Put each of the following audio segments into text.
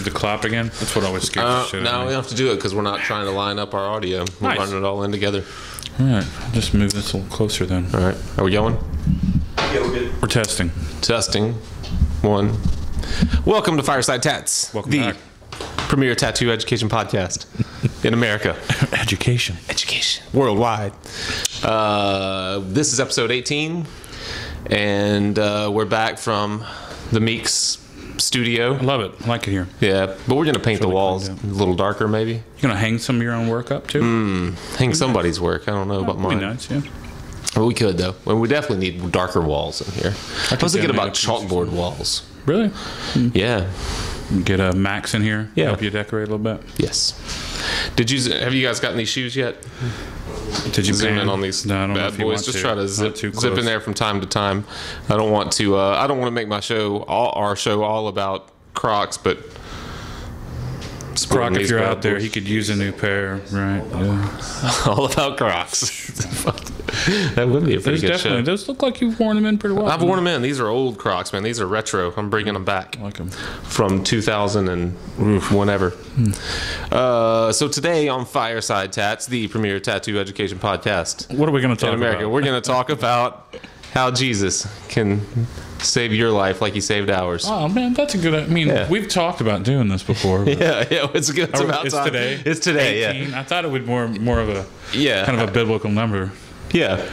do the clap again? That's what always scares the shit out No, of we me. don't have to do it because we're not trying to line up our audio. We're Nice. running it all in together. All right, I'll just move this a little closer then. All right. Are we going? Yeah, we're good. We're testing. Testing. One. Welcome to Fireside Tats, Welcome the back. premier tattoo education podcast in America. Education. Education. Worldwide. This is episode 18, and we're back from the Meeks studio. I love it. I like it here. Yeah, but we're going to paint the really walls a cleaned little darker, maybe. You gonna hang some of your own work up too? Hang somebody's work. I don't know about That'd be mine. nice, yeah. Well, we could, though. Well, we definitely need darker walls in here. I was thinking about donate a piece chalkboard walls. Really? Yeah. Get a Max in here. Yeah. Help you decorate a little bit. Yes. Have you guys gotten these shoes yet? Did you Zoom pan? in on these No, I don't know bad if you boys. want Just to. try to Not zip too in close. there from time to time. I don't want to. I don't want to make my show, our show, all about Crocs, but Croc, these if you're bad out there, boys. he could use a new pair, right? Yeah. all about Crocs. That would be a pretty Those good definitely. show. Those look like you've worn them in pretty well. I've worn them in. These are old Crocs, man. These are retro. I'm bringing them back. I like them. From 2000 and whenever. So today on Fireside Tats, the premier tattoo education podcast What are we going to talk in America, about? we're going to talk about how Jesus can save your life like he saved ours. Oh man, that's a good. I mean, Yeah. we've talked about doing this before. but- Yeah, it's good. It's about it's time. today. It's today. 18. I thought it would more of a Yeah. kind of a biblical number. Yeah.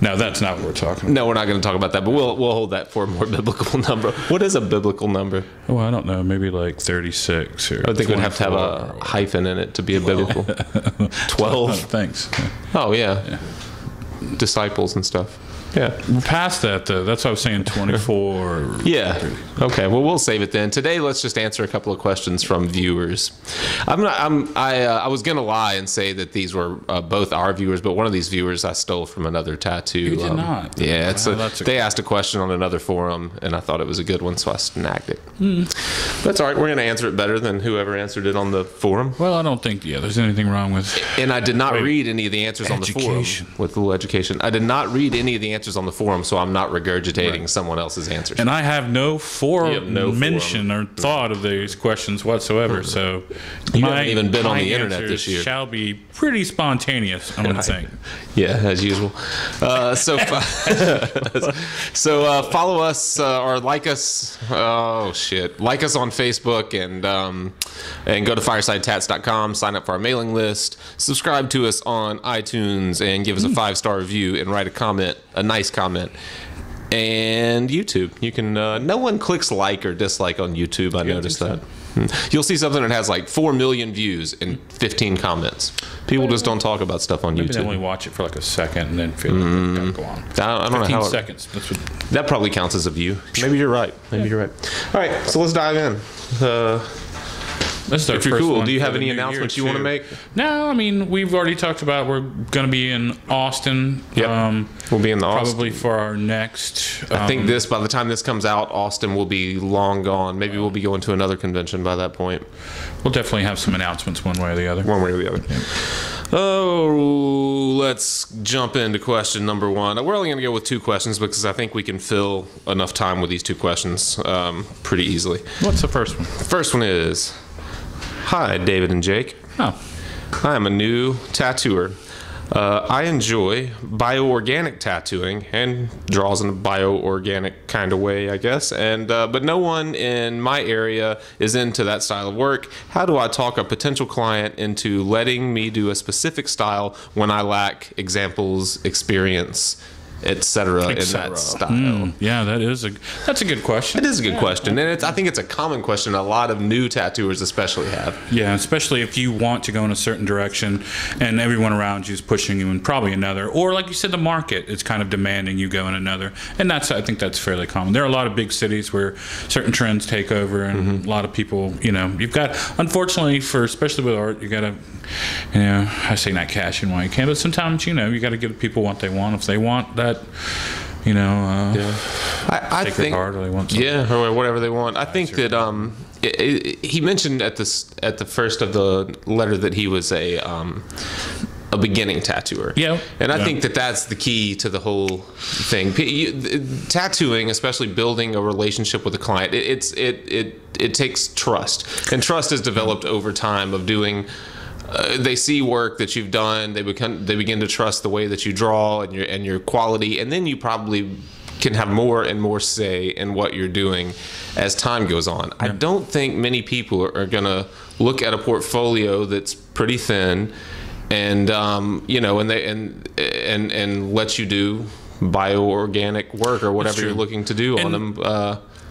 No, that's not what we're talking about. No, we're not going to talk about that, but we'll hold that for a more biblical number. What is a biblical number? Well, I don't know. Maybe like 36 or. I would think we'd have to have 24 a hyphen in it to be a biblical. 12. Thanks. Oh yeah. Disciples and stuff. Yeah. We're past that though. That's what I was saying. 24. Yeah. Okay. Well, we'll save it then. Today, let's just answer a couple of questions from viewers. I was gonna lie and say that these were both our viewers, but one of these viewers I stole from another tattoo. You did not. Yeah. Wow, They asked a question on another forum, and I thought it was a good one, so I snagged it. That's all right. We're gonna answer it better than whoever answered it on the forum. Well, I don't think there's anything wrong with. And I did not read any of the answers on the Education. forum with a little education. I did not read any of the answers on the forum, so I'm not regurgitating someone else's answers. And I have no You have no mention or thought of these questions whatsoever. So You haven't even been on my the internet answers this year. Shall be pretty spontaneous. I'm going to think. Yeah, as usual. So follow us or like us. Oh shit! Like us on Facebook and go to firesidetats.com. Sign up for our mailing list. Subscribe to us on iTunes and give us a 5-star review and write a comment, a nice comment. And YouTube, you can. No one clicks like or dislike on YouTube. I noticed that. You'll see something that has like 4 million views and 15 comments. People just don't talk about stuff on Maybe they YouTube. only watch it for like a second and then feel like they've got to go on. I don't know 15 how. seconds. That's what. That probably counts as a view. Maybe you're right. You're right. All right, so let's dive in. This is our If you're first cool, one do you for have the any new year, announcements you want to too. make? No, I mean we've already talked about we're going to be in Austin. Yep. We'll be in the Austin. Probably for our next. I think by the time this comes out, Austin will be long gone. Maybe we'll be going to another convention by that point. We'll definitely have some announcements one way or the other. One way or the other. Oh, let's jump into question number 1. We're only going to go with 2 questions because I think we can fill enough time with these 2 questions pretty easily. What's the first one? The first one is, hi, David and Jake. Oh, I am a new tattooer. I enjoy bioorganic tattooing and draws in a bioorganic kind of way, I guess. And but no one in my area is into that style of work. How do I talk a potential client into letting me do a specific style when I lack examples, experience, etc. in that style? Yeah, that's a good question. It is a good question, and I think it's a common question a lot of new tattooers especially have. Yeah, especially if you want to go in a certain direction and everyone around you is pushing you in probably another, or like you said, the market is kind of demanding you go in another, and I think that's fairly common. There are a lot of big cities where certain trends take over, and a lot of people, you've got, unfortunately, especially with art, you got to, I say not cash in while you can, but sometimes, you got to give people what they want. If they want that, I Sacred think, Heart, or they want something. yeah, or whatever they want. I think that he mentioned at the first of the letter that he was a a beginning tattooer. Yeah. And I think that that's the key to the whole thing. Tattooing, especially building a relationship with a client, it takes trust. And trust is developed over time of doing. They see work that you've done. They begin to trust the way that you draw and your quality, and then you probably can have more and more say in what you're doing as time goes on. I don't think many people are gonna look at a portfolio that's pretty thin, and and let you do bioorganic work or whatever you're looking to do on them.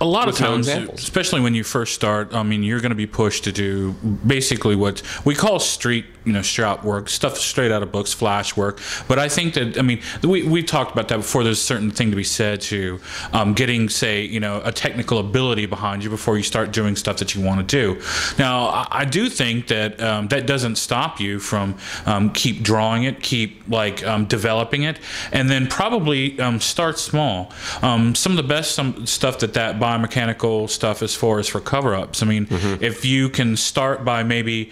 A lot of times, especially when you first start, I mean, you're going to be pushed to do basically what we call street, shop work, stuff straight out of books, flash work. But I think that, I mean, we talked about that before. There's a certain thing to be said to getting, say, a technical ability behind you before you start doing stuff that you want to do. Now, I do think that that doesn't stop you from keep drawing it, keep developing it, and then probably start small. Some of the best stuff that biomechanical stuff as far as for cover-ups. I mean, if you can start by maybe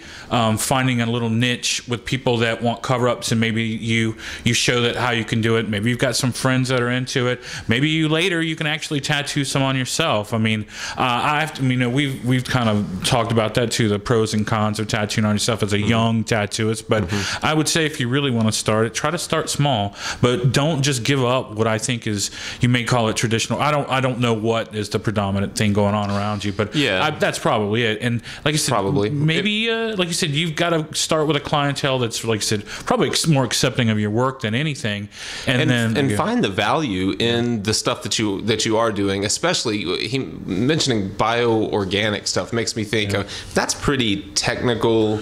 finding a little niche with people that want cover-ups, and maybe you show that how you can do it. Maybe you've got some friends that are into it. Maybe you can actually tattoo some on yourself. I mean, we've kind of talked about that too, the pros and cons of tattooing on yourself as a young tattooist. But I would say if you really want to start it, try to start small, but don't just give up what I think is, you may call it traditional. I don't know what is the predominant thing going on around you, but that's probably it. And like I said, maybe like you said, you've got to start with a clientele that's, like I said, probably more accepting of your work than anything, and then find the value in the stuff that you are doing. Especially he mentioning bioorganic stuff makes me think of, that's pretty technical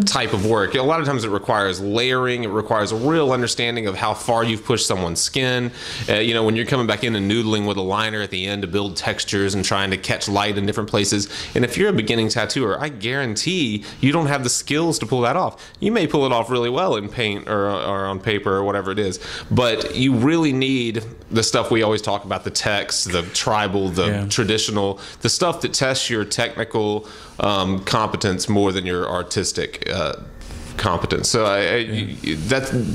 type of work. A lot of times it requires layering. It requires a real understanding of how far you've pushed someone's skin. When you're coming back in and noodling with a liner at the end to build textures and trying to catch light in different places. And if you're a beginning tattooer, I guarantee you don't have the skills to pull that off. You may pull it off really well in paint or on paper or whatever it is, but you really need the stuff we always talk about, the text, the tribal, the traditional, the stuff that tests your technical competence more than your artistic competence. So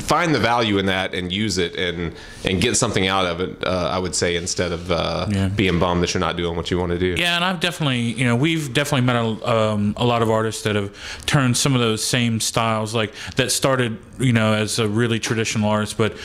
find the value in that and use it and get something out of it. I would say, instead of being bummed that you're not doing what you want to do. Yeah, and I've definitely, we've definitely met a lot of artists that have turned some of those same styles, like that started, as a really traditional artist, but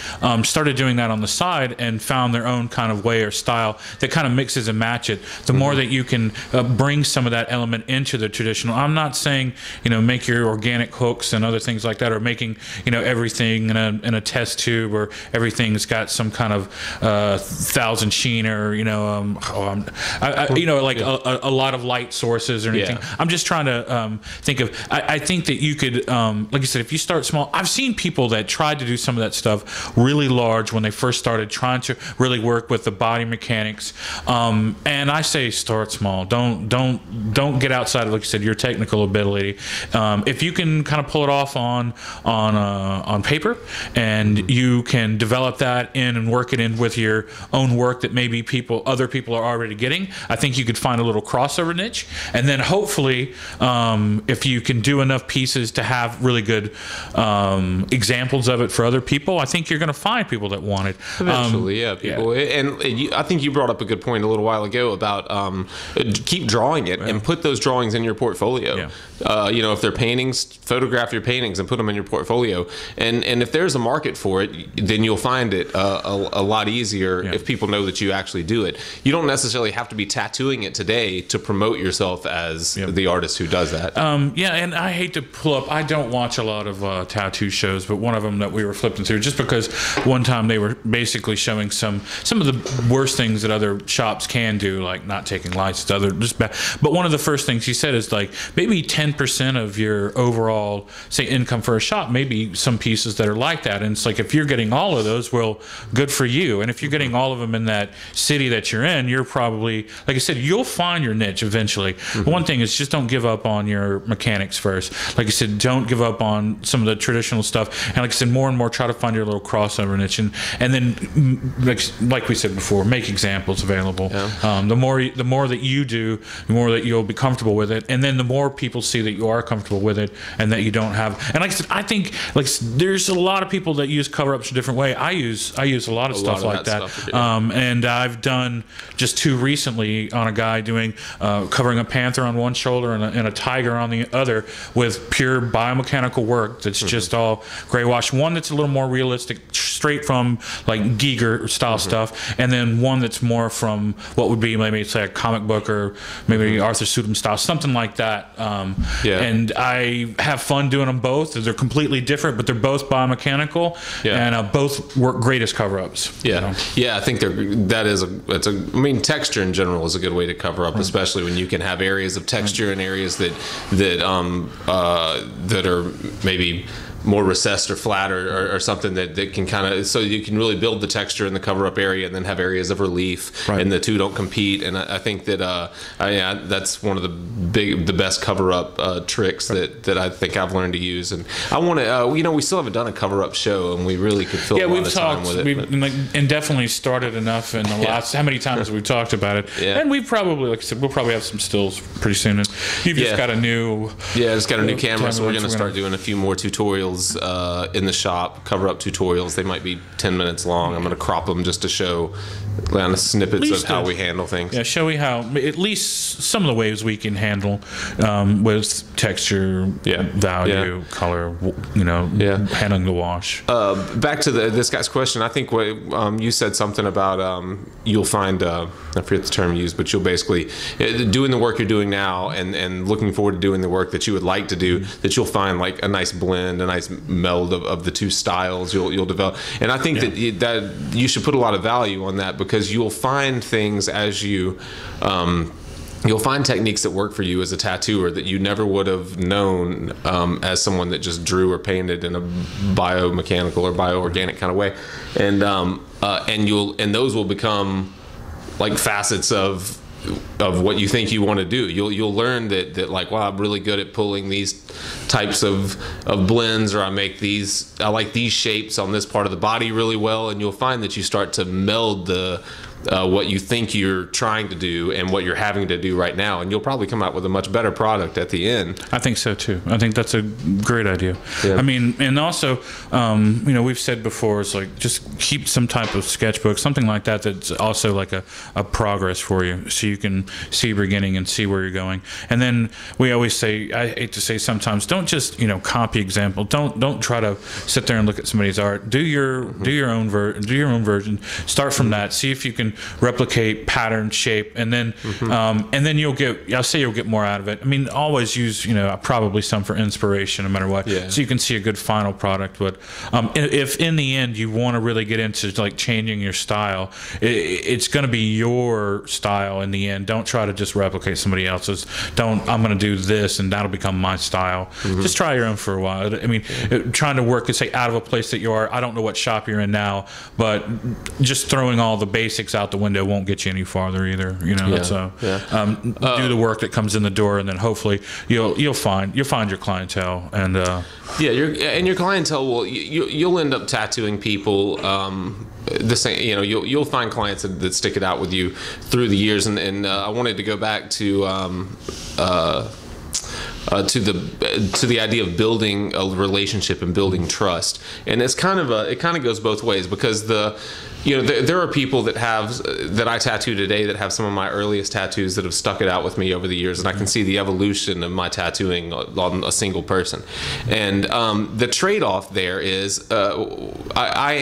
started doing that on the side and found their own kind of way or style that kind of mixes and match it. The more that you can bring some of that element into the traditional. I'm not saying, make your organic hooks and other things like that, or making everything in a test tube, or everything's got some kind of 1,000 sheen, or a lot of light sources or anything. I'm just trying to think of. I think that you could, like I said, if you start small. I've seen people that tried to do some of that stuff really large when they first started, trying to really work with the body mechanics. And I say start small. Don't get outside of, like you said, your technical ability. If you can kind of pull it off on paper, and you can develop that in and work it in with your own work that maybe other people are already getting, I think you could find a little crossover niche. And then hopefully, if you can do enough pieces to have really good examples of it for other people, I think you're going to find people that want it eventually. People. And I think you brought up a good point a little while ago about keep drawing it and put those drawings in your portfolio. If they're paintings, photograph your paintings and put them in your portfolio. And if there's a market for it, then you'll find it a lot easier if people know that you actually do it. You don't necessarily have to be tattooing it today to promote yourself as the artist who does that. And I hate to pull up, I don't watch a lot of tattoo shows, but one of them that we were flipping through, just because one time they were basically showing some of the worst things that other shops can do, like not taking lights, just bad. But one of the first things he said is, like, maybe 10% of your overall, say, income for a shop, maybe some pieces that are like that. And it's like, if you're getting all of those, well, good for you. And if you're getting all of them in that city that you're in, you're probably, like I said, you'll find your niche eventually. One thing is, just don't give up on your mechanics first. Like I said, don't give up on some of the traditional stuff. And like I said, more and more try to find your little crossover niche. And then, like we said before, make examples available. The more that you do, the more that you'll be comfortable with it. And then the more people see that you are comfortable with it and that you don't have. And like I said, I think like there's a lot of people that use cover-ups a different way. I use a lot of stuff like that. And I've done just 2 recently on a guy doing covering a panther on one shoulder and a tiger on the other with pure biomechanical work that's just all gray wash. One that's a little more realistic, straight from like Giger style stuff, and then one that's more from what would be maybe say a comic book or maybe Arthur Sudham style, something like that. And I have fun doing them both. They're completely different, but they're both biomechanical, and both work great as cover-ups. Yeah, I think I mean, texture in general is a good way to cover up, especially when you can have areas of texture and areas that are maybe more recessed or flat or something that can kind of, so you can really build the texture in the cover up area and then have areas of relief, and the two don't compete. And I think that that's one of the best cover up tricks that I think I've learned to use. And I want to we still haven't done a cover up show, and we really could fill a lot of time with it. And definitely started enough in the last, how many times we've talked about it. And we've probably, like I said, we'll probably have some stills pretty soon. And you've just got a new just got a new camera, so we're going to start doing a few more tutorials in the shop, cover up tutorials. They might be 10 minutes long. I'm going to crop them just to show kind of snippets of how we handle things. Yeah, show you how at least some of the ways we can handle with texture, value, color, handling the wash. Back to this guy's question, I think what you said something about you'll find, I forget the term you used, but you'll basically, doing the work you're doing now and looking forward to doing the work that you would like to do, that you'll find like a nice blend, a nice meld of the two styles you'll develop. And I think that you should put a lot of value on that, because you'll find things as you'll find techniques that work for you as a tattooer that you never would have known as someone that just drew or painted in a biomechanical or bioorganic kind of way. And those will become like facets of what you think you want to do. You'll learn that like, wow, I'm really good at pulling these types of blends, or I like these shapes on this part of the body really well, and you'll find that you start to meld what you think you're trying to do and what you're having to do right now, and you'll probably come out with a much better product at the end. I think so too. I think that's a great idea. I mean, and also we've said before, it's like just keep some type of sketchbook, something like that, that's also like a progress for you, so you can see beginning and see where you're going. And then we always say, I hate to say sometimes, don't just copy example, don't try to sit there and look at somebody's art. Do your own version. Start from that, see if you can replicate pattern, shape, and then you'll get more out of it. I mean, always use probably some for inspiration, no matter what, so you can see a good final product. But if in the end you want to really get into like changing your style, it's going to be your style in the end. Don't try to just replicate somebody else's. I'm going to do this and that'll become my style. Just try your own for a while. I mean, trying to work, say, out of a place that you are. I don't know what shop you're in now, but just throwing all the basics out the window won't get you any farther either. Do the work that comes in the door, and then hopefully you'll find your clientele, and your clientele will you'll end up tattooing people the same. You'll find clients that stick it out with you through the years, and I wanted to go back to the idea of building a relationship and building trust, and it kind of goes both ways, because there are people that I tattoo today that have some of my earliest tattoos that have stuck it out with me over the years, and I can see the evolution of my tattooing on a single person. And the trade-off there is I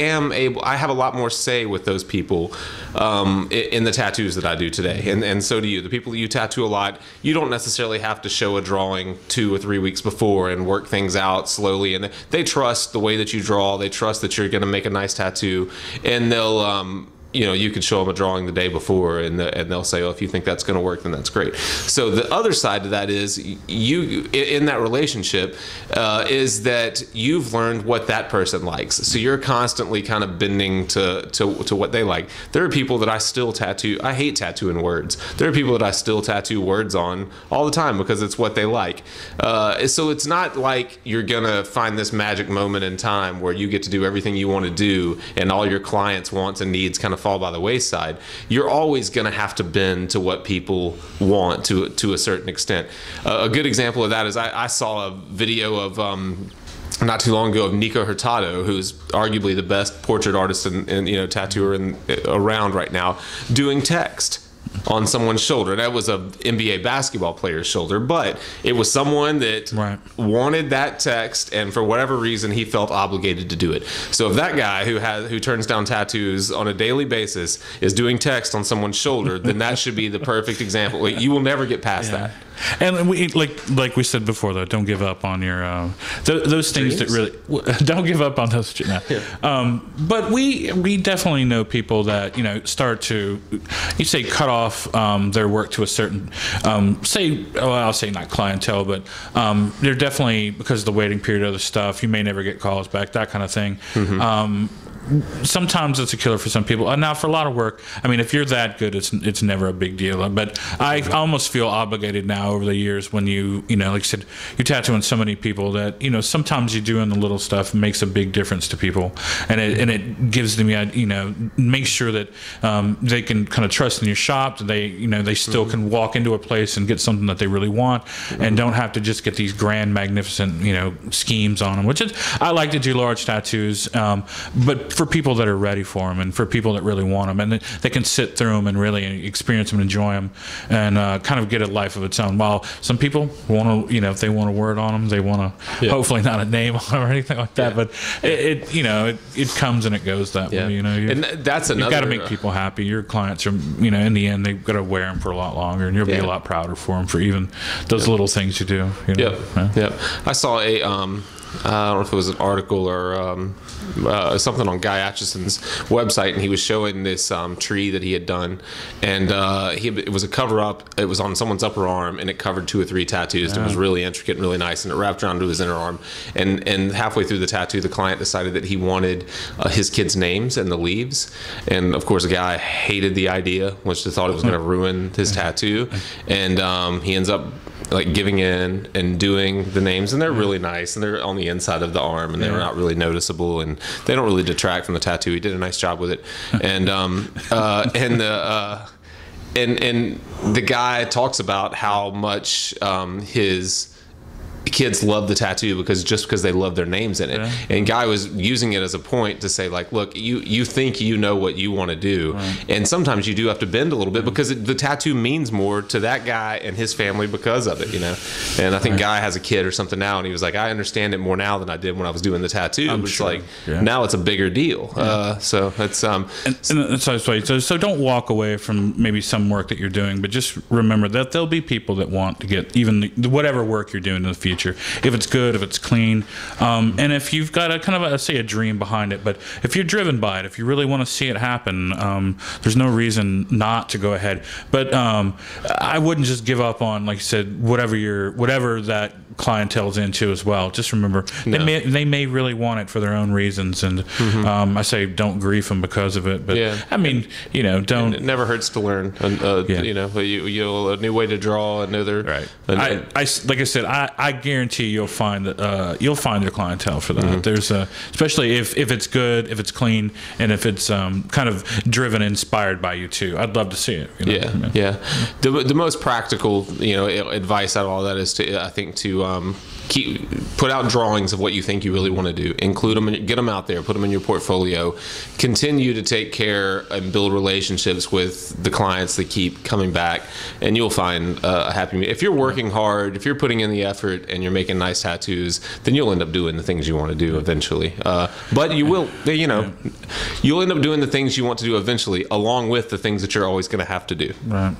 have a lot more say with those people in the tattoos that I do today, and so do you. The people that you tattoo a lot, you don't necessarily have to show a drawing 2 or 3 weeks before and work things out slowly, and they trust the way that you draw. They trust that you're going to make a nice tattoo, and they'll you could show them a drawing the day before, and they'll say, oh, if you think that's going to work, then that's great. So the other side to that is you in that relationship is that you've learned what that person likes. So you're constantly kind of bending to what they like. There are people that I still tattoo. I hate tattooing words. There are people that I still tattoo words on all the time because it's what they like. So it's not like you're going to find this magic moment in time where you get to do everything you want to do and all your clients' wants and needs kind of to fall by the wayside. You're always going to have to bend to what people want to a certain extent. A good example of that is I saw a video of not too long ago of Nico Hurtado, who's arguably the best portrait artist and tattooer around right now, doing text on someone's shoulder. That was a NBA basketball player's shoulder, but it was someone that wanted that text, and for whatever reason he felt obligated to do it. So if that guy who turns down tattoos on a daily basis is doing text on someone's shoulder, then that should be the perfect example. You will never get past that. And we like we said before, though, don't give up on your those things that really don't give up on those. But we definitely know people that start to cut off their work to a certain I'll say not clientele, but they're definitely, because of the waiting period of the stuff, you may never get calls back, that kind of thing. Sometimes it's a killer for some people. Now, for a lot of work, I mean, if you're that good, it's never a big deal. But I almost feel obligated now over the years when like I said, you're tattooing so many people that sometimes you doing the little stuff makes a big difference to people, and it gives them make sure that they can kind of trust in your shop. That they still can walk into a place and get something that they really want, and don't have to just get these grand, magnificent schemes on them. Which is, I like to do large tattoos, but for people that are ready for them, and for people that really want them, and they can sit through them and really experience them and enjoy them, and kind of get a life of its own. While some people want to, if they want a word on them, they want to, hopefully not a name on them or anything like that, but it comes and it goes that way. And that's another. You've got to make people happy. Your clients are, in the end, they've got to wear them for a lot longer, and you'll be a lot prouder for them for even those little things you do. Yep. I saw a I don't know if it was an article or something on Guy Atchison's website, and he was showing this tree that he had done, and it was a cover-up. It was on someone's upper arm, and it covered 2 or 3 tattoos. It was really intricate and really nice, and it wrapped around to his inner arm. And halfway through the tattoo, the client decided that he wanted his kids' names and the leaves. And of course, the guy hated the idea, which he thought it was going to ruin his tattoo. And he ends up giving in and doing the names, and they're really nice, and they're on the inside of the arm, and they're not really noticeable, and they don't really detract from the tattoo. He did a nice job with it. And and the guy talks about how much his kids love the tattoo because they love their names in it. And Guy was using it as a point to say, look, you think you know what you want to do, and sometimes you do have to bend a little bit, because the tattoo means more to that guy and his family because of it, And I think Guy has a kid or something now, and he was like, I understand it more now than I did when I was doing the tattoo. Now it's a bigger deal. So it's so don't walk away from maybe some work that you're doing, but just remember that there'll be people that want to get even whatever work you're doing in the future, if it's good, if it's clean, and if you've got a kind of a dream behind it. But if you're driven by it, if you really want to see it happen, there's no reason not to go ahead. But I wouldn't just give up on, like you said, whatever that clientele's into as well. Just remember, they may really want it for their own reasons, and I say don't grief them because of it. But I mean, don't. It never hurts to learn. You'll a new way to draw, another. Right. Like I said, I guarantee you'll find your clientele for that. There's especially if it's good, if it's clean, and if it's kind of driven, inspired by you too. I'd love to see it. The most practical advice out of all that is to put out drawings of what you think you really want to do, include them, get them out there, put them in your portfolio, continue to take care and build relationships with the clients that keep coming back, and you'll find a happy. If you're working hard, if you're putting in the effort, and you're making nice tattoos, then you'll end up doing the things you want to do eventually. But you will, you'll end up doing the things you want to do eventually, along with the things that you're always going to have to do. Right.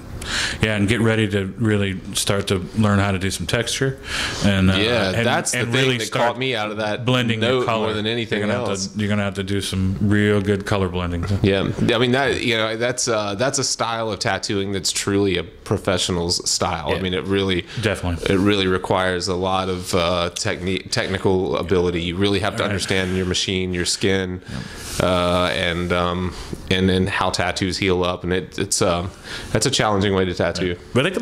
Yeah, and get ready to really start to learn how to do some texture, and that's the thing really that caught me out of that blending note color more than anything else. You're gonna have to do some real good color blending. Yeah, I mean that's a style of tattooing that's truly a professional's style. I mean, it really requires a lot of technical ability. You really have to understand your machine, your skin, and then how tattoos heal up, and that's a challenging way to tattoo. Right. But it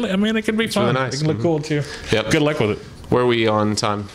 can be fun. Really nice. It can look cool too. Yep. Good luck with it. Where are we on time?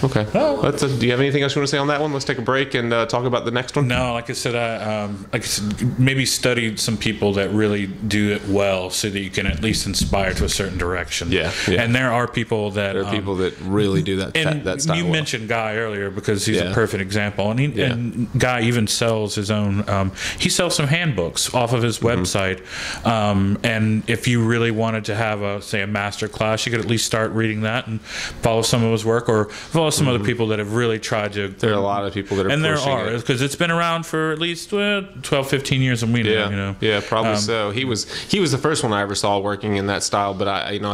Okay. Oh. Do you have anything else you want to say on that one? Let's take a break and talk about the next one. No, like I said, maybe study some people that really do it well, so that you can at least inspire to a certain direction. Yeah. And there are people that people that really do that. And that style you well. mentioned Guy earlier because he's a perfect example, and Guy even sells his own. He sells some handbooks off of his website, and if you really wanted to have a master class, you could at least start reading that and follow some of his work, or follow some other people that have really tried to. There are a lot of people that are and there pushing are, because it's been around for at least 12, 15 years, and we know. Yeah, probably so. He was the first one I ever saw working in that style, but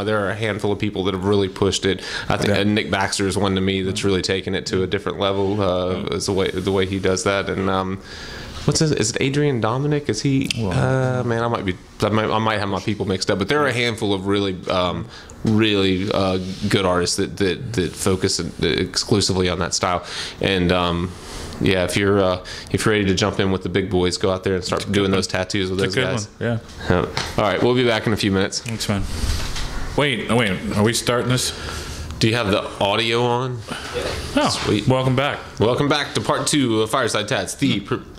there are a handful of people that have really pushed it. I think Nick Baxter is one to me that's really taken it to a different level. Is the way he does that, and what's his? Is it Adrian Dominic? Is he? Man, I might have my people mixed up, but there are a handful of really good artists that focus exclusively on that style, and if you're ready to jump in with the big boys, go out there and start doing those tattoos with those guys. Yeah. All right, we'll be back in a few minutes. Thanks, man. Wait, are we starting this? Do you have the audio on? Oh, sweet. Welcome back. Welcome back to part 2 of Fireside Tats. I'm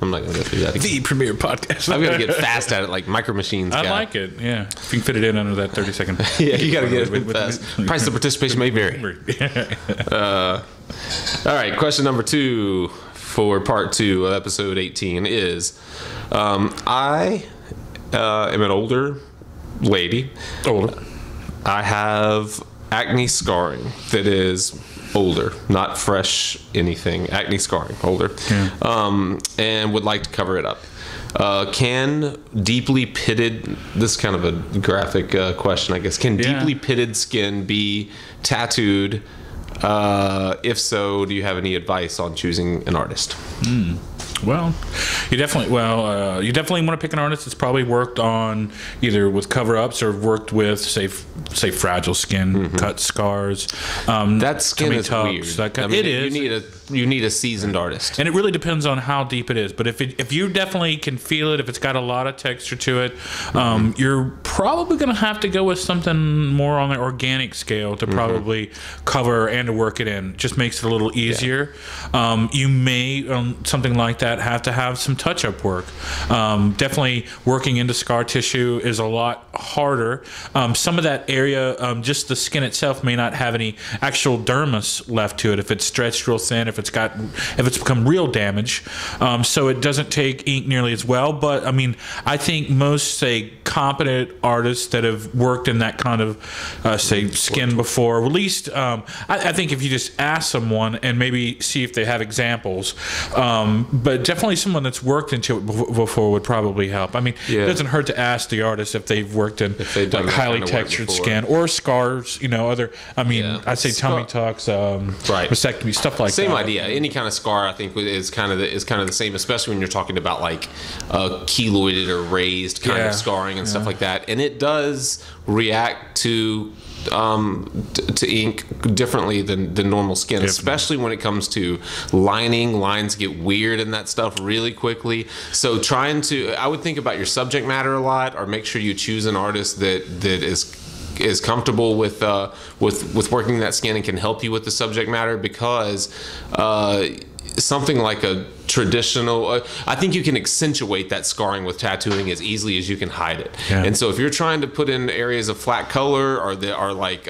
not going to go through that again. The premier podcast. I've got to get fast at it, like Micro Machines guy. I like it, yeah. If you can fit it in under that 30-second. Yeah, you got to get it in fast. Price of participation may vary. All right, question number 2 for part 2 of episode 18 is, I am an older lady. Older. I have acne scarring that is older, not fresh anything. Acne scarring, older. Yeah. And would like to cover it up. Can deeply pitted, this is kind of a graphic question, I guess. Can deeply pitted skin be tattooed? If so, do you have any advice on choosing an artist? Well, you definitely want to pick an artist that's probably worked on either with cover-ups or worked with, say fragile skin, cut scars. That skin is weird. It is. You need a seasoned artist, and it really depends on how deep it is. But if you definitely can feel it, if it's got a lot of texture to it, you're probably going to have to go with something more on the organic scale to probably cover and to work it in. Just makes it a little easier. You may something like that have to have some touch-up work. Definitely working into scar tissue is a lot harder. Some of that area, just the skin itself, may not have any actual dermis left to it if it's stretched real thin, if it's become real damage. So it doesn't take ink nearly as well. But I mean, I think most, say, competent artists that have worked in that kind of skin before, at least I think if you just ask someone and maybe see if they have examples, but definitely someone that's worked into it before would probably help. I mean, it doesn't hurt to ask the artist if they've worked in highly textured skin or scars, other, I'd say tummy tucks, mastectomy, stuff like that. Same idea. Any kind of scar, I think, is kind of the same, especially when you're talking about like keloided or raised kind of scarring and stuff like that. And it does react to ink differently than normal skin, especially when it comes to lining. Lines get weird and that stuff really quickly. So I would think about your subject matter a lot, or make sure you choose an artist that is comfortable with working that skin and can help you with the subject matter, because something like a traditional, I think you can accentuate that scarring with tattooing as easily as you can hide it. And so if you're trying to put in areas of flat color, or that are like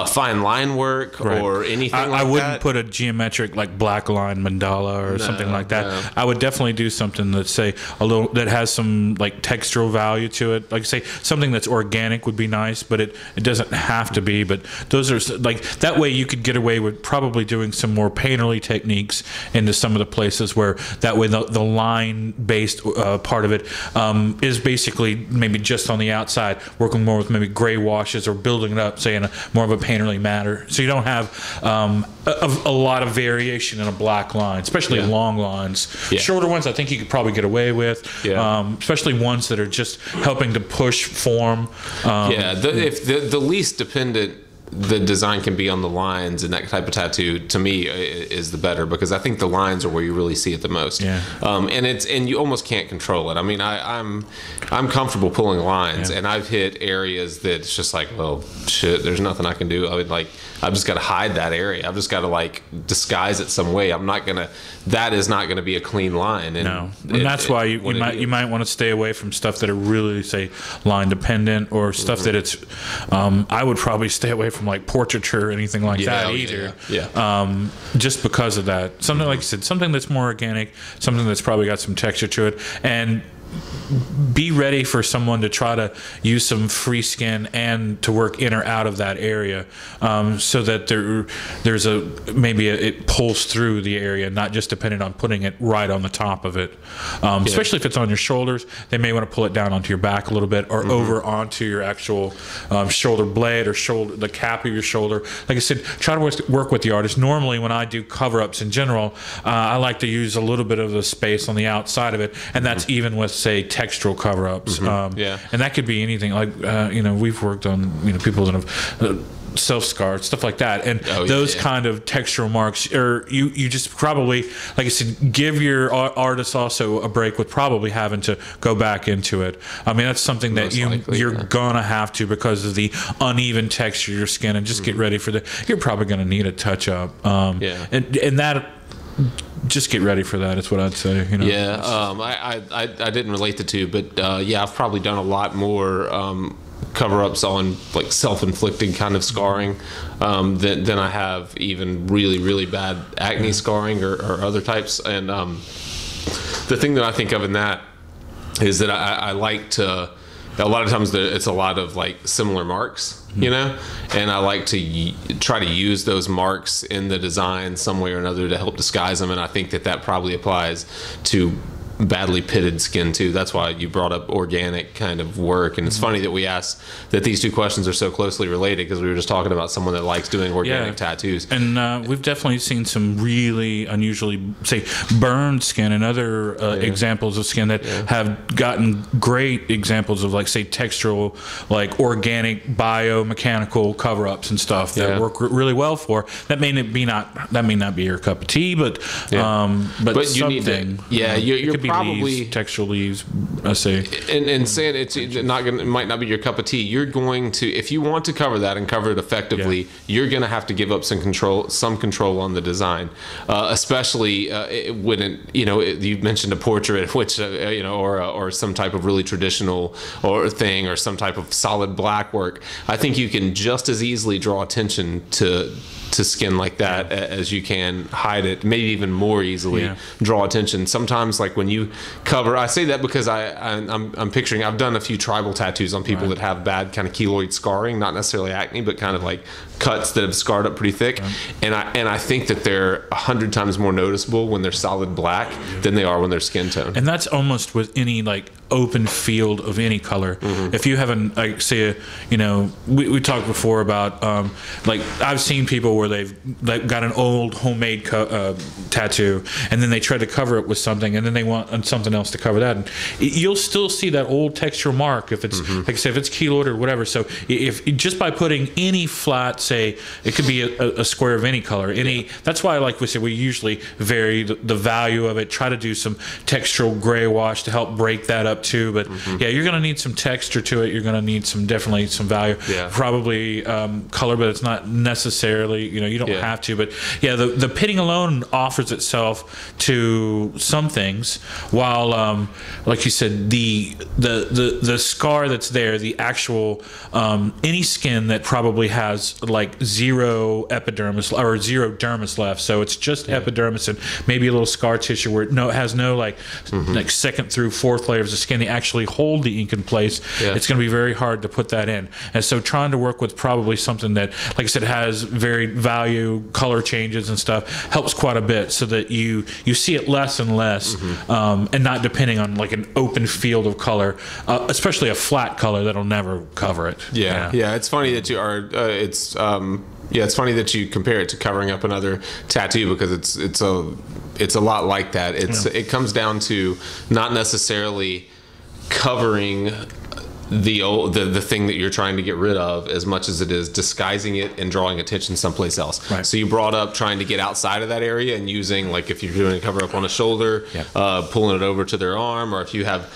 fine line work or anything like that, I wouldn't put a geometric like black line mandala or something like that. No. I would definitely do something that's, say, that has some like textural value to it. Like, say, something that's organic would be nice, but it doesn't have to be. But those are like, that way you could get away with probably doing some more painterly techniques into some of the places where that way the line based part of it is basically maybe just on the outside, working more with maybe gray washes or building it up, say, in more of a painterly manner, so you don't have a lot of variation in a black line, especially long lines. Shorter ones I think you could probably get away with, especially ones that are just helping to push form. If the least dependent the design can be on the lines, and that type of tattoo to me is the better, because I think the lines are where you really see it the most. And you almost can't control it. I mean, I'm comfortable pulling lines, and I've hit areas that it's just like, well, shit, there's nothing I can do. I've just got to hide that area. I've just got to like disguise it some way. That is not going to be a clean line. And no, and that's why you might want to stay away from stuff that are really, say, line dependent, or stuff that it's. I would probably stay away from like portraiture or anything like that either. Yeah. Just because of that, something like you said, something that's more organic, something that's probably got some texture to it, and be ready for someone to try to use some free skin and to work in or out of that area, so that there's it pulls through the area, not just dependent on putting it right on the top of it. Especially if it's on your shoulders, they may want to pull it down onto your back a little bit, or over onto your actual shoulder blade, or the cap of your shoulder. Like I said, try to work with the artist. Normally, when I do cover-ups in general, I like to use a little bit of the space on the outside of it, and that's even with, say, textural cover-ups. And that could be anything. Like we've worked on people that have self-scarred, stuff like that, and those kind of textural marks, or you just probably, like I said, give your artist also a break with probably having to go back into it. I mean, that's something that you're gonna have to, because of the uneven texture of your skin, and just get ready for you're probably gonna need a touch-up. And that, just get ready for that. It's what I'd say. I didn't relate the two, but I've probably done a lot more cover-ups on like self-inflicted kind of scarring than I have even really, really bad acne scarring or other types. And the thing that I think of in that is that I like to, a lot of times it's a lot of like similar marks, and I like to try to use those marks in the design some way or another to help disguise them. And I think that probably applies to badly pitted skin too. That's why you brought up organic kind of work, and it's funny that we asked that these two questions are so closely related, because we were just talking about someone that likes doing organic tattoos. And we've definitely seen some really unusually, say, burned skin, and other examples of skin that have gotten great examples of, like, say, textural, like organic biomechanical cover-ups and stuff that work really well for. That may not be your cup of tea, but you need to, you're probably leaves, textural leaves, I say. And saying it might not be your cup of tea. You're going to, if you want to cover that and cover it effectively, you're going to have to give up some control on the design, especially when you mentioned a portrait, which or some type of really traditional or thing, or some type of solid black work. I think you can just as easily draw attention to skin like that as you can hide it, maybe even more easily draw attention. Sometimes, like when you cover, I say that because I'm picturing, I've done a few tribal tattoos on people that have bad kind of keloid scarring, not necessarily acne, but kind of like cuts that have scarred up pretty thick. And I think that they're 100 times more noticeable when they're solid black than they are when they're skin tone. And that's almost with any like open field of any color. If you haven't, like, say, we talked before about like, I've seen people where they've got an old homemade tattoo, and then they try to cover it with something, and then they want something else to cover that, and you'll still see that old texture mark if it's like I said, if it's keloid or whatever. So if just by putting any flat, say, it could be a square of any color, that's why, like we said, we usually vary the value of it, try to do some textural gray wash to help break that up too. But you're going to need some texture to it. You're going to need definitely some value, probably color, but it's not necessarily, you don't have to. But the pitting alone offers itself to some things, while like you said, the scar that's there, the actual any skin that probably has like zero epidermis or zero dermis left, so it's just epidermis and maybe a little scar tissue where it has no like second through fourth layers of skin that actually hold the ink in place. It's going to be very hard to put that in, and so trying to work with probably something that, like I said, has varied value, color changes and stuff, helps quite a bit, so that you see it less and less, and not depending on like an open field of color, especially a flat color that'll never cover it. It's funny that you are it's funny that you compare it to covering up another tattoo, because it's a lot like that. It comes down to not necessarily covering the thing that you're trying to get rid of as much as it is disguising it and drawing attention someplace else. Right. So you brought up trying to get outside of that area and using, like, if you're doing a cover up on a shoulder, Yep. pulling it over to their arm, or if you have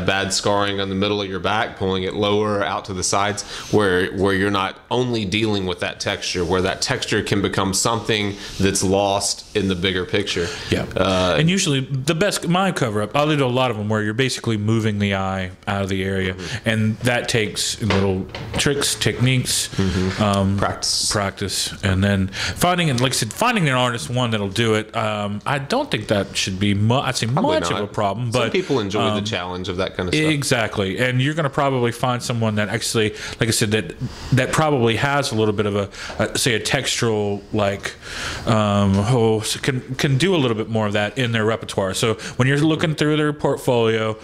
bad scarring on the middle of your back, pulling it lower out to the sides, where you're not only dealing with that texture, where that texture can become something that's lost in the bigger picture. Yeah. And usually my cover up, I'll do a lot of them where you're basically moving the eye out of the area. And that takes little tricks, techniques, practice, and then finding an artist that'll do it. I don't think that should be much of a problem. But some people enjoy the challenge of that kind of stuff. Exactly, and you're going to probably find someone that actually, like I said, that probably has a little bit of a textural can do a little bit more of that in their repertoire. So when you're looking through their portfolio,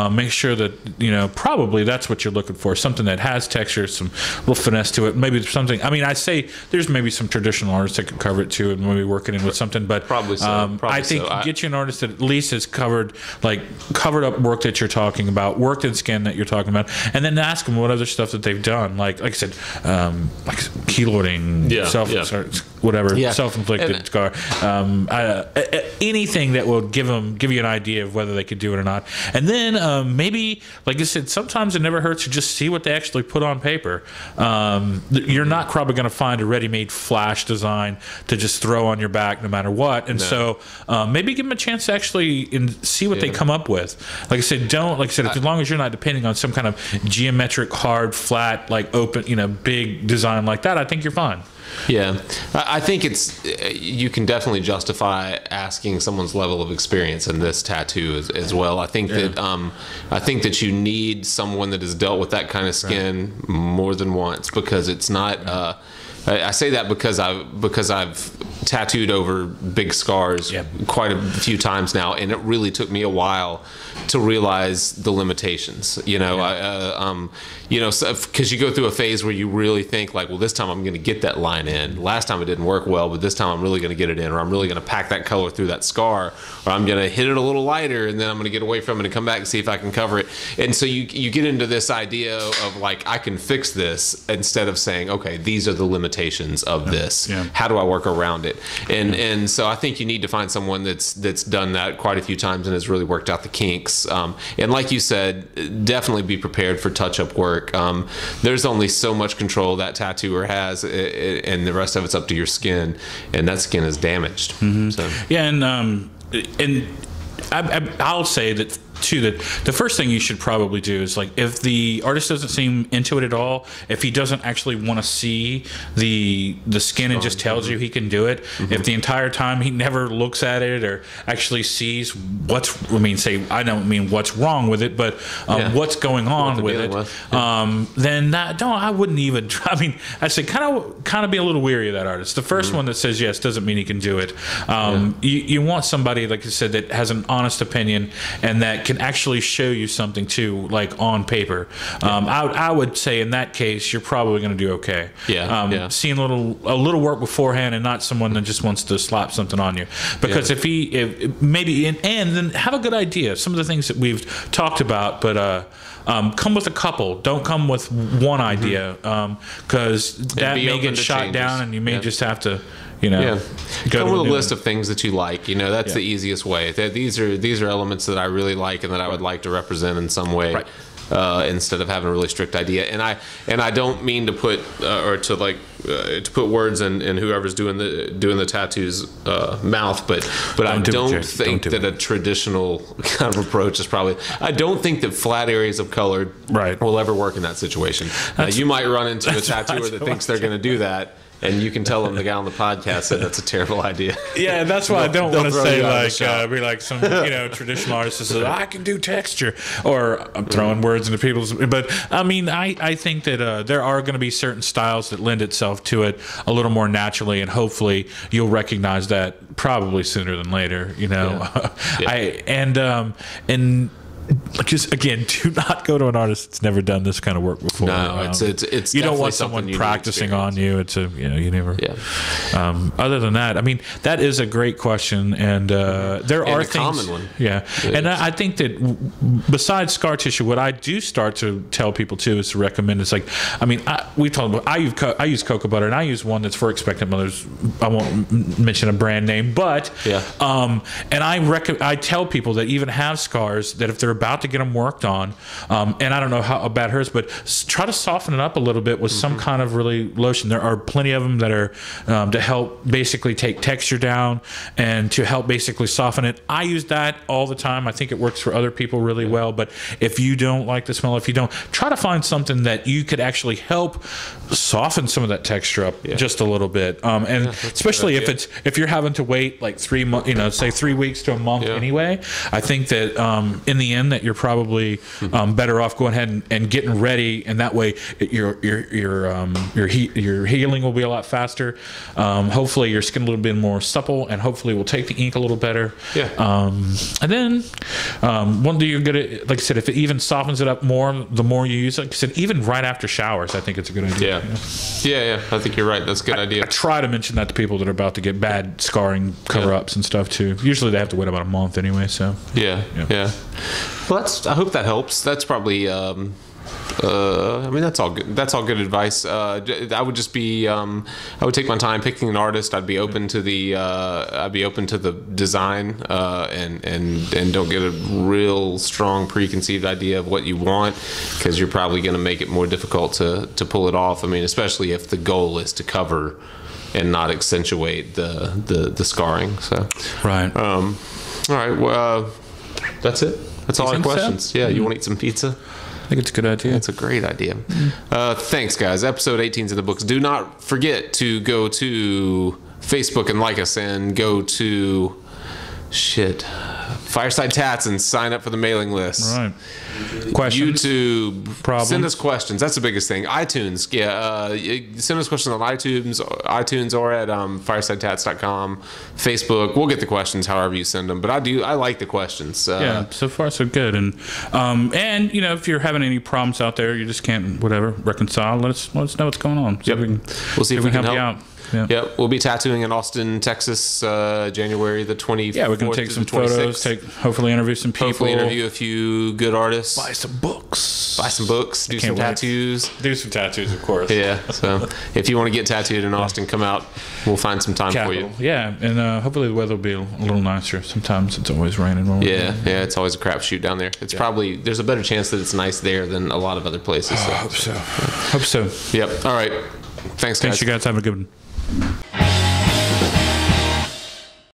make sure that probably that's what you're looking for, something that has texture, some little finesse to it. Maybe something. I mean, I say there's maybe some traditional artists that could cover it too, and maybe working in with something. But probably so. I think get you an artist that at least has covered up work that you're talking about, worked in skin that you're talking about, and then ask them what other stuff that they've done. Like I said, like keloiding, self-inflicted scar, anything that will give you an idea of whether they could do it or not. And then maybe, like I said, sometimes it never hurts to just see what they actually put on paper. You're not probably going to find a ready-made flash design to just throw on your back no matter what. And so maybe give them a chance to actually see what they come up with. Like I said, as long as you're not depending on some kind of geometric, hard, flat, open, big design like that, I think you're fine. Yeah, I think you can definitely justify asking someone's level of experience in this tattoo as well. I think that you need someone that has dealt with that kind of skin more than once, because it's not. I say that because I've tattooed over big scars quite a few times now, and it really took me a while to realize the limitations. Because you go through a phase where you really think like, well, this time I'm going to get that line in. Last time it didn't work well, but this time I'm really going to get it in, or I'm really going to pack that color through that scar, or I'm going to hit it a little lighter, and then I'm going to get away from it and come back and see if I can cover it. And so you get into this idea of like, I can fix this, instead of saying, okay, these are the limitations of this. Yeah. How do I work around it? And so I think you need to find someone that's done that quite a few times and has really worked out the kinks. And like you said, definitely be prepared for touch-up work. There's only so much control that tattooer has, and the rest of it's up to your skin, and that skin is damaged. So. Yeah, and I'll say that too, that the first thing you should probably do is, like, if the artist doesn't seem into it at all, if he doesn't actually want to see the skin and just tells you he can do it, if the entire time he never looks at it or actually sees what's wrong with it, but what's going on with it, then I wouldn't even. I mean, I say kind of be a little weary of that artist. The first one that says yes doesn't mean he can do it. You want somebody, like I said, that has an honest opinion and that can actually show you something too, like on paper. I would say in that case you're probably going to do okay. Seeing a little work beforehand, and not someone that just wants to slap something on you. Because if then have a good idea some of the things that we've talked about, but come with a couple. Don't come with one idea, because that may get shot down, and you may just have to. Come with a list of things that you like. That's the easiest way. These are elements that I really like and that I would like to represent in some way. Right. Instead of having a really strict idea, and I don't mean to put to put words in whoever's doing the tattoos mouth, but I don't think that a traditional kind of approach is probably. I don't think that flat areas of color will ever work in that situation. You might run into a tattooer that thinks they're going to do that. And you can tell them the guy on the podcast said that's a terrible idea. Yeah, that's why I don't want to say be like some traditional artist that says I can do texture, or I'm throwing words into people's. But I mean, I think that there are going to be certain styles that lend itself to it a little more naturally, and hopefully you'll recognize that probably sooner than later. just again, do not go to an artist that's never done this kind of work before. No, it's you don't want definitely someone something you need practicing on you. It's a you never. Yeah. Other than that, I mean, that is a great question, and there are a things. common one. Yeah, and I think that besides scar tissue, what I do start to tell people too is to recommend. It's like, I mean, we talked about I use cocoa butter, and I use one that's for expectant mothers. I won't mention a brand name, but and I tell people that even have scars that if they're about to get them worked on, and I don't know how bad hers, but try to soften it up a little bit with some kind of really lotion. There are plenty of them that are to help basically take texture down and to help basically soften it. I use that all the time. I think it works for other people really well. But if you don't like the smell, if you don't, try to find something that you could actually help soften some of that texture up just a little bit. And especially if you're having to wait like 3 months, say 3 weeks to a month anyway, I think that in the end that you're probably better off going ahead and getting ready, and that way your healing will be a lot faster. Hopefully your skin a little bit more supple, and hopefully will take the ink a little better. And then one day you're gonna, like I said, if it even softens it up more, the more you use it. Like I said, even right after showers, I think it's a good idea. Yeah, I think you're right. That's a good idea. I try to mention that to people that are about to get bad scarring cover-ups and stuff too. Usually they have to wait about a month anyway. So yeah. Well, I hope that helps. That's probably. I mean, that's all good. That's all good advice. I would just be. I would take my time picking an artist. I'd be open to the. I'd be open to the design, and don't get a real strong preconceived idea of what you want, because you're probably going to make it more difficult to pull it off. I mean, especially if the goal is to cover and not accentuate the scarring. So right. All right. Well, that's it. That's all our questions. So? Yeah. You want to eat some pizza? I think it's a good idea. It's a great idea. Thanks, guys. Episode 18's in the books. Do not forget to go to Facebook and like us, and go to Fireside Tats and sign up for the mailing list. Right. Questions, YouTube, problems. Send us questions. That's the biggest thing. iTunes, send us questions on iTunes or at firesidetats.com. Facebook, we'll get the questions however you send them. But I like the questions. So far so good. And if you're having any problems out there, you just can't reconcile. Let us know what's going on. So we'll see if we can help you out. Yeah. We'll be tattooing in Austin, Texas, January the 24th. Yeah, we're going to take some photos, hopefully interview some people. Hopefully interview a few good artists. Buy some books. Do some tattoos. Do some tattoos, of course. Yeah, so if you want to get tattooed in Austin, come out. We'll find some time for you. Yeah, and hopefully the weather will be a little nicer. Sometimes it's always raining. Yeah, it's always a crapshoot down there. It's probably, there's a better chance that it's nice there than a lot of other places. I hope so. Yep, all right. Thanks, guys. Thanks, you guys. Have a good one.